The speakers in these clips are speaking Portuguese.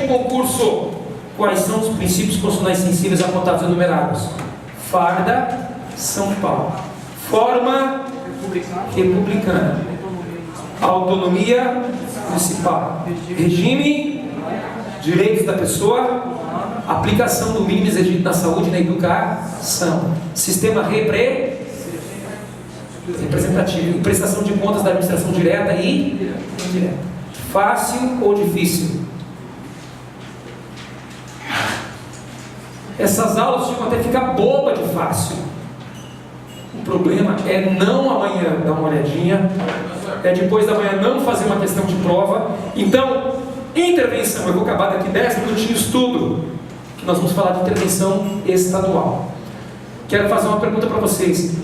concurso. Quais são os princípios constitucionais sensíveis apontados e enumerados? Farda, São Paulo. Forma republicana. Autonomia municipal. Regime, direitos da pessoa, aplicação do mínimo exigido na saúde e na educação. Sistema representativo. E prestação de contas da administração direta e indireta. Fácil ou difícil? Essas aulas chegam até ficar boba de fácil. O problema é não amanhã dar uma olhadinha, é depois da manhã não fazer uma questão de prova. Então, intervenção, eu vou acabar daqui 10 minutinhos tudo, que nós vamos falar de intervenção estadual. Quero fazer uma pergunta para vocês.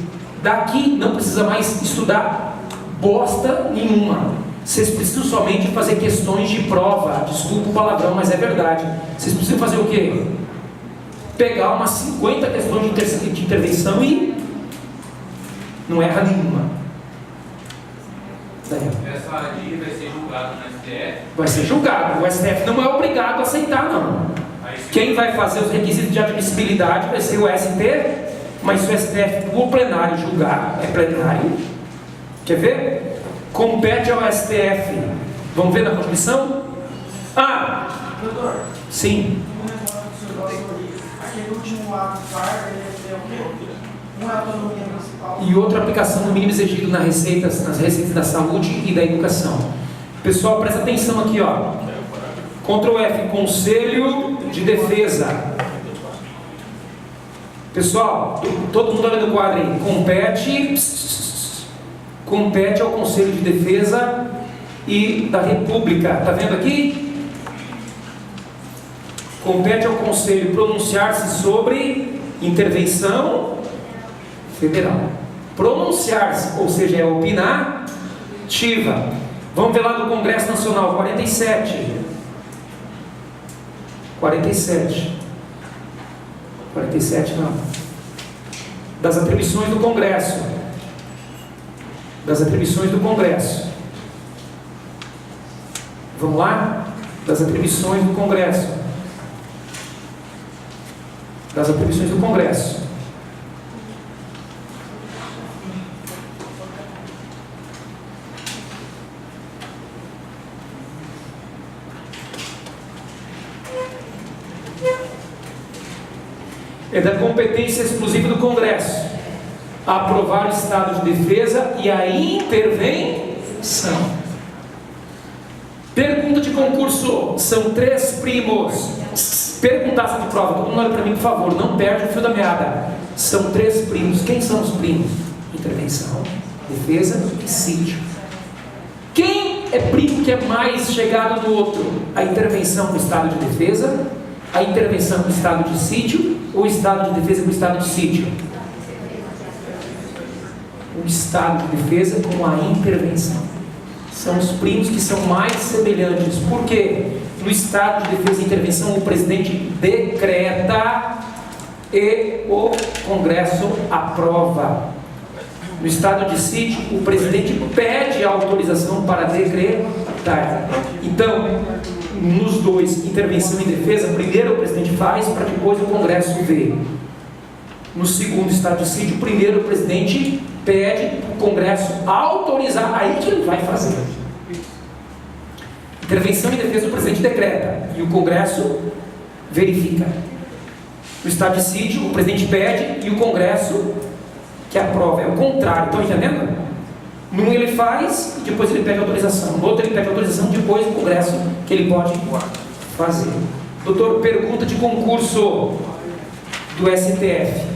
Daqui não precisa mais estudar bosta nenhuma. Vocês precisam somente fazer questões de prova. Desculpa o palavrão, mas é verdade. Vocês precisam fazer o quê? Pegar umas 50 questões de intervenção e não erra nenhuma. Essa DI vai ser julgada no STF? Vai ser julgado. O STF não é obrigado a aceitar, não. Quem vai fazer os requisitos de admissibilidade vai ser o ST, mas se o STF, o plenário julgar, é plenário. Quer ver? Compete ao STF. Vamos ver na Constituição? Ah! Doutor, Sim. aquele último ato farda, ele é o quê? Uma é autonomia municipal. E outra aplicação do mínimo exigido nas receitas da saúde e da educação. Pessoal, presta atenção aqui, ó. Ctrl F, Conselho de Defesa. Pessoal, todo mundo olha no quadro aí. Compete ao Conselho de Defesa e da República. Tá vendo aqui? Compete ao Conselho pronunciar-se sobre intervenção federal. Pronunciar-se, ou seja, é opinativa. Vamos ver lá do Congresso Nacional, 47 não. Das atribuições do Congresso. Vamos lá? Das atribuições do Congresso. É da competência exclusiva do Congresso aprovar o estado de defesa e a intervenção. Pergunta de concurso. São 3 primos. Perguntasse de prova. Todo mundo olha para mim, por favor. Não perde o fio da meada. São 3 primos. Quem são os primos? Intervenção, defesa e sítio. Quem é primo que é mais chegado do outro? A intervenção no estado de defesa, a intervenção no estado de sítio, ou o estado de defesa com o estado de sítio? O estado de defesa com a intervenção. São os primos que são mais semelhantes. Por quê? No estado de defesa e intervenção, o presidente decreta e o Congresso aprova. No estado de sítio, o presidente pede a autorização para decretar. Então, nos dois, intervenção e defesa, primeiro o presidente faz, para depois o Congresso ver. No segundo estado de sítio, primeiro o presidente pede o Congresso autorizar, aí que ele vai fazer. Intervenção e defesa, o presidente decreta e o Congresso verifica. No estado de sítio, o presidente pede e o Congresso que aprova. É o contrário, estão entendendo? Num ele faz e depois ele pede autorização. No outro ele pede autorização, depois o Congresso que ele pode fazer. Doutor, pergunta de concurso do STF.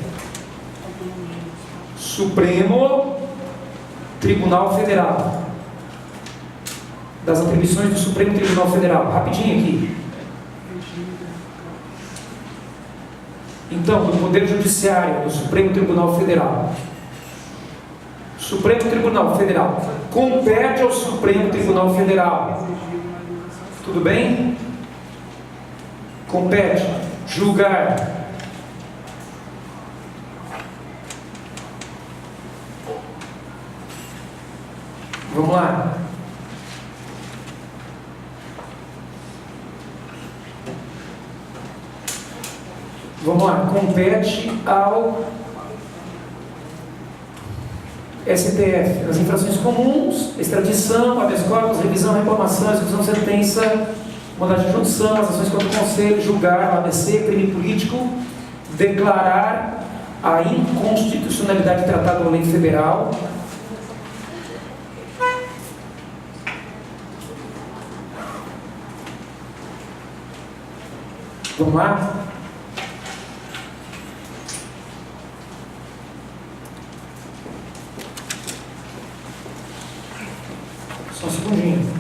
Supremo Tribunal Federal. Das atribuições do Supremo Tribunal Federal. Rapidinho aqui. Então, do Poder Judiciário do Supremo Tribunal Federal. Supremo Tribunal Federal. Compete ao Supremo Tribunal Federal. Tudo bem? Compete julgar. Vamos lá. Vamos lá, compete ao STF, nas infrações comuns, extradição, habeas corpus, revisão, reclamação, execução de sentença, mandado de junção, as ações contra o Conselho, julgar, ABC, crime político, declarar a inconstitucionalidade tratada na lei federal, vamos lá? Só um segundinho.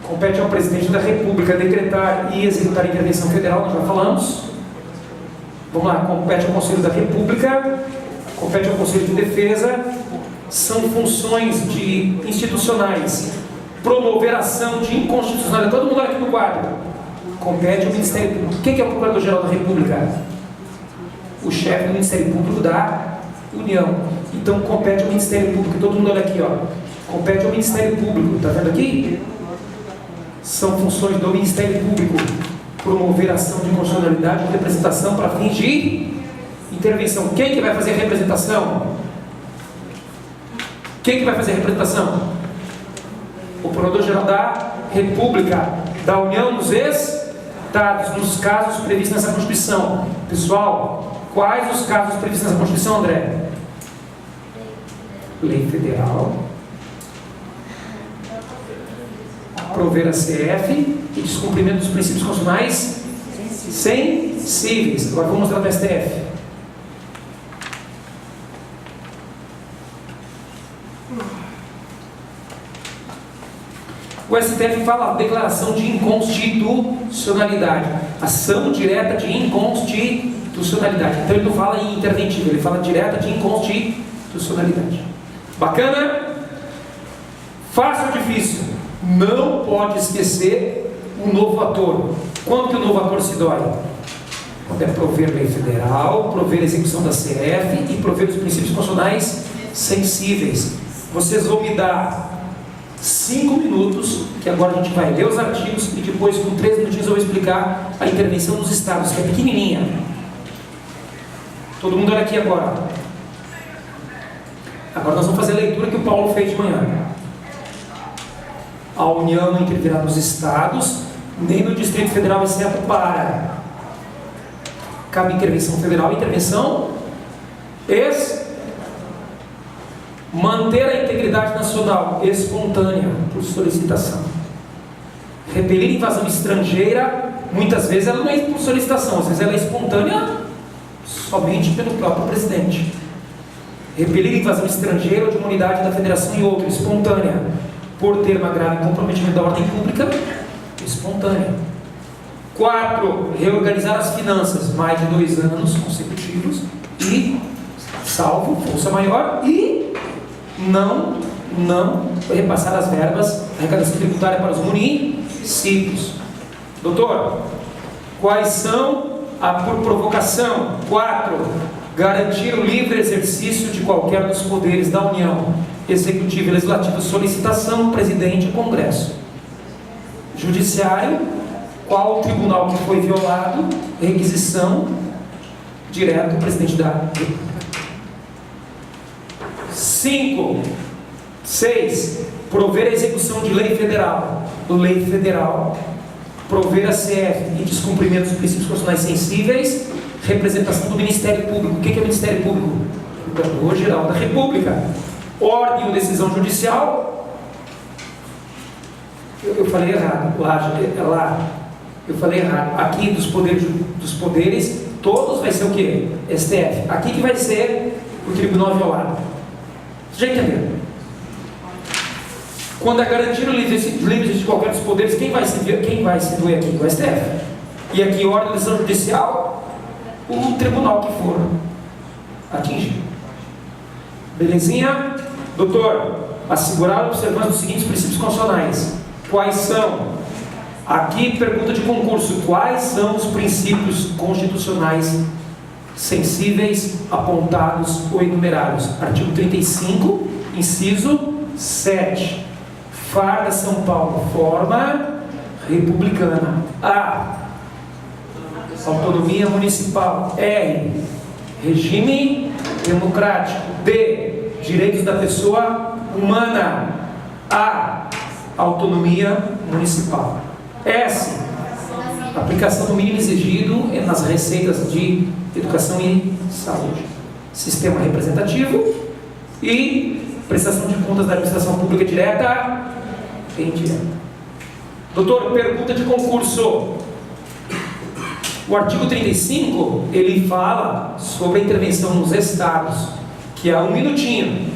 Compete ao presidente da República decretar e executar a intervenção federal, nós já falamos. Vamos lá, compete ao Conselho da República, compete ao Conselho de Defesa, são funções institucionais, promover ação de inconstitucionalidade, todo mundo aqui no quadro, compete ao Ministério Público. Quem que é o Procurador-Geral da República? O chefe do Ministério Público da União. Então compete ao Ministério Público, todo mundo olha aqui, ó. Compete ao Ministério Público, tá vendo aqui? São funções do Ministério Público, promover ação de inconstitucionalidade de representação para fins de intervenção. Quem que vai fazer a representação? Quem que vai fazer a representação? O Procurador-Geral da República, da União dos Estados, nos casos previstos nessa Constituição. Pessoal, quais os casos previstos nessa Constituição, André? Lei Federal, prover a CF e descumprimento dos princípios constitucionais sensíveis. Agora vamos mostrar para o STF. O STF fala declaração de inconstitucionalidade, ação direta de inconstitucionalidade. Então ele não fala em interventivo, ele fala direta de inconstitucionalidade. Bacana? Fácil ou difícil? Não pode esquecer o novo ator. Quando que o novo ator se dói? Quando é prover lei federal, prover a execução da CF e prover os princípios constitucionais sensíveis. Vocês vão me dar 5 minutos, que agora a gente vai ler os artigos e depois com 3 minutinhos eu vou explicar a intervenção dos estados, que é pequenininha. Todo mundo olha aqui agora. Agora nós vamos fazer a leitura que o Paulo fez de manhã. A União não intervirá nos estados, nem no Distrito Federal, exceto para cabe intervenção federal, intervenção manter a integridade nacional espontânea por solicitação, repelir invasão estrangeira, muitas vezes ela não é por solicitação, às vezes ela é espontânea somente pelo próprio presidente. Repelir invasão estrangeira ou de uma unidade da federação e outra, espontânea, por ter uma grave comprometimento da ordem pública, espontânea. 4. Reorganizar as finanças, mais de 2 anos consecutivos e, salvo força maior, e não repassar as verbas, a arrecadação tributária para os municípios. Doutor, quais são por provocação? 4. Garantir o livre exercício de qualquer dos poderes da União, Executivo e Legislativo, solicitação, Presidente e Congresso. Judiciário, qual o tribunal que foi violado, requisição, direto ao Presidente da República. 5. 6. Prover a execução de lei federal. Lei federal. Prover a CF e descumprimento dos princípios constitucionais sensíveis. Representação do Ministério Público. O que é o Ministério Público? Procurador-Geral da República. Ordem ou decisão judicial. Eu falei errado. Eu falei errado. Aqui dos poderes, todos vai ser o quê? STF. Aqui que vai ser o tribunal violado. Você já entendeu? Quando é garantir o livre de qualquer dos poderes, quem vai se doer aqui? O STF. E aqui, ordem ou decisão judicial, o tribunal que for atingido. Belezinha? Doutor, assegurar a observância dos seguintes princípios constitucionais. Quais são? Aqui, pergunta de concurso: quais são os princípios constitucionais sensíveis, apontados ou enumerados? Artigo 35, inciso 7. Farda São Paulo, forma republicana. A. Autonomia municipal. R. Regime democrático. B. Direitos da pessoa humana. A. Autonomia municipal. S. Aplicação do mínimo exigido nas receitas de educação e saúde. Sistema representativo e prestação de contas da administração pública direta e indireta. Doutor, pergunta de concurso. O artigo 35, ele fala sobre a intervenção nos estados, que é 1 minutinho.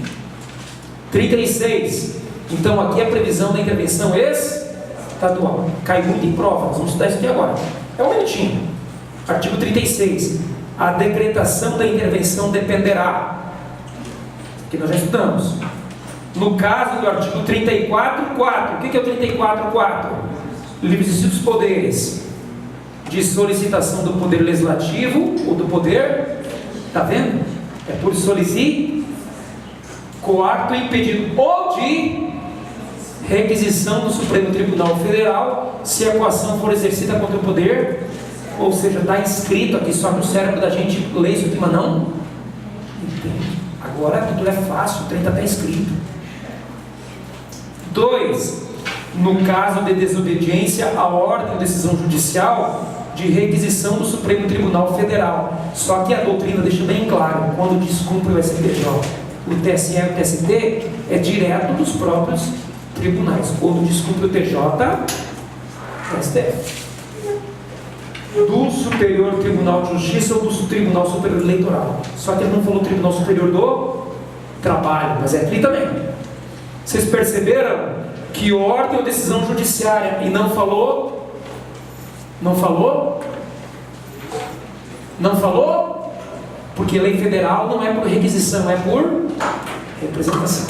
36. Então aqui é a previsão da intervenção estadual. Cai muito em prova, nós vamos estudar isso aqui agora. É 1 minutinho. Artigo 36. A decretação da intervenção dependerá, que nós já estudamos. No caso do artigo 34.4, o que é o 34.4? Livre exercício dos poderes de solicitação do poder legislativo ou do poder, está vendo? É por solicitar, coacto e impedido, ou de requisição do Supremo Tribunal Federal, se a coação for exercida contra o poder, ou seja, está escrito aqui, só que o cérebro da gente lê isso aqui, mas não entende. Agora tudo é fácil, o trem está até escrito. 2. No caso de desobediência à ordem ou decisão judicial de requisição do Supremo Tribunal Federal. Só que a doutrina deixa bem claro, quando descumpre o STJ, o TSE e o TST, é direto dos próprios tribunais. Quando descumpre o TJ, STF. Do Superior Tribunal de Justiça ou do Tribunal Superior Eleitoral. Só que ele não falou Tribunal Superior do Trabalho, mas é aqui também. Vocês perceberam que ordem ou decisão judiciária e não falou? Não falou? Não falou? Porque lei federal não é por requisição, é por representação.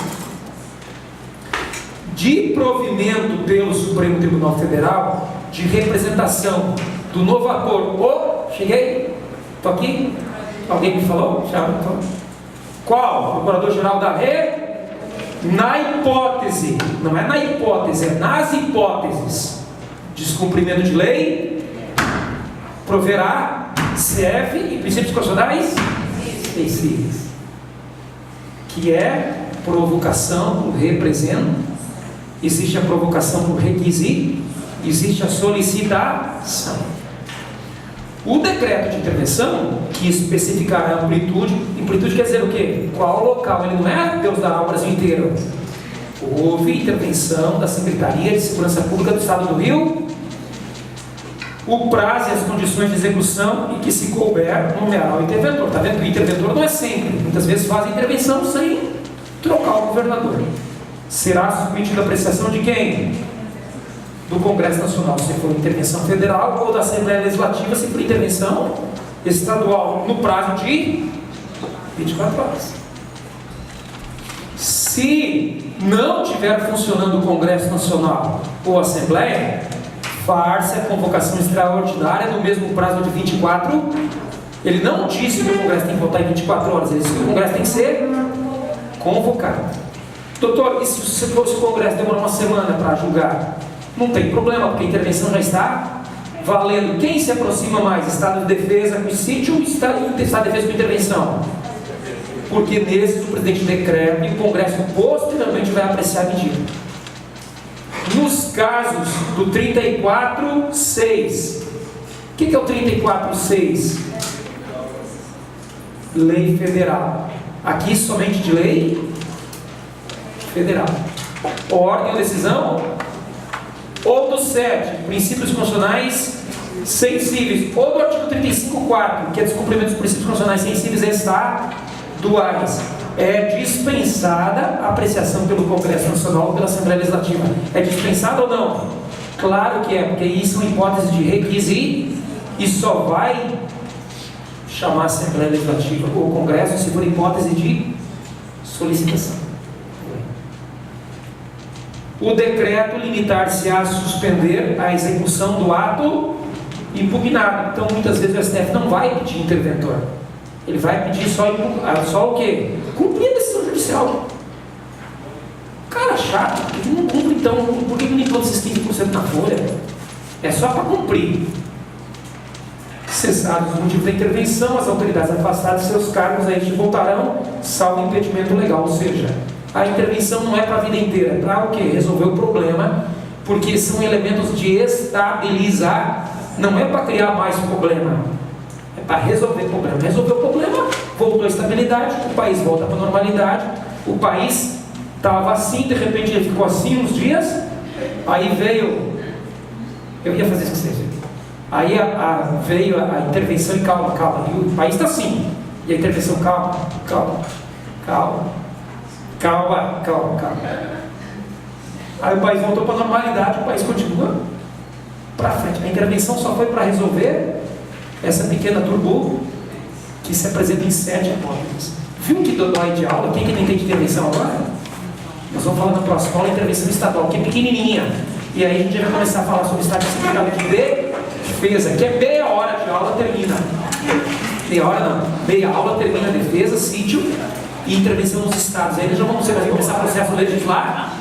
De provimento pelo Supremo Tribunal Federal de representação do novo acordo. Cheguei? Estou aqui? Alguém me falou? Já me falou? Qual? Procurador-Geral da Na hipótese, não é na hipótese, é nas hipóteses, descumprimento de lei, proverá CF e princípios constitucionais específicos, que é provocação por representação. Existe a provocação por requisito, existe a solicitação. O decreto de intervenção, que especificará a amplitude quer dizer o quê? Qual local? Ele não é Deus dará o Brasil inteiro. Houve intervenção da Secretaria de Segurança Pública do Estado do Rio, o prazo e as condições de execução, e que se couber nomeará o interventor. Está vendo que o interventor não é sempre, muitas vezes faz a intervenção sem trocar o governador. Será submetido à apreciação de quem? Do Congresso Nacional, se for intervenção federal, ou da Assembleia Legislativa, se for intervenção estadual, no prazo de 24 horas. Se não estiver funcionando o Congresso Nacional ou a Assembleia, far-se a convocação extraordinária no mesmo prazo de 24. Ele não disse que o Congresso tem que votar em 24 horas, ele disse que o Congresso tem que ser convocado. Doutor, e se o Congresso demorar uma semana para julgar? Não tem problema, porque a intervenção já está valendo. Quem se aproxima mais? Estado de defesa com sítio ou Estado de defesa com intervenção? Porque nesses o presidente decreta e o Congresso posteriormente vai apreciar a medida. Nos casos do 34.6, o que é o 34.6? Lei federal. Aqui somente de lei federal. Ordem ou decisão? Ou do 7, princípios constitucionais sensíveis, ou do artigo 35.4, que é descumprimento dos princípios constitucionais sensíveis estaduais. É dispensada a apreciação pelo Congresso Nacional ou pela Assembleia Legislativa. É dispensada ou não? Claro que é, porque isso é uma hipótese de requisito e só vai chamar a Assembleia Legislativa ou o Congresso se for hipótese de solicitação. o decreto limitar-se a suspender a execução do ato impugnado. Então, muitas vezes o STF não vai pedir interventor. Ele vai pedir só o quê? Cumprir a decisão judicial. Cara chato, ele não cumpre, então, por que ele impõe esses 15% na folha? É só para cumprir. Cessados os motivos da intervenção, as autoridades afastadas de seus cargos aí voltarão, salvo impedimento legal. Ou seja, a intervenção não é para a vida inteira, é para o quê? Resolver o problema, porque são elementos de estabilizar, não é para criar mais problema, é para resolver o problema. Resolver o problema, voltou a estabilidade, o país volta para a normalidade, o país estava assim, de repente ele ficou assim uns dias, aí veio, eu ia fazer isso com vocês, aí veio a intervenção e calma, e o país está assim, e a intervenção calma. Aí o país voltou para a normalidade, o país continua para frente. A intervenção só foi para resolver essa pequena turbo que se apresenta em 7 hipóteses. Viu que dói de aula? Quem que não entende intervenção agora? Nós vamos falar na próxima aula intervenção estadual, que é pequenininha. E aí a gente vai começar a falar sobre estado de defesa, que é meia hora de aula termina. Meia aula termina defesa, sítio e intervenção nos estados. Aí já vamos começar o processo legislativo.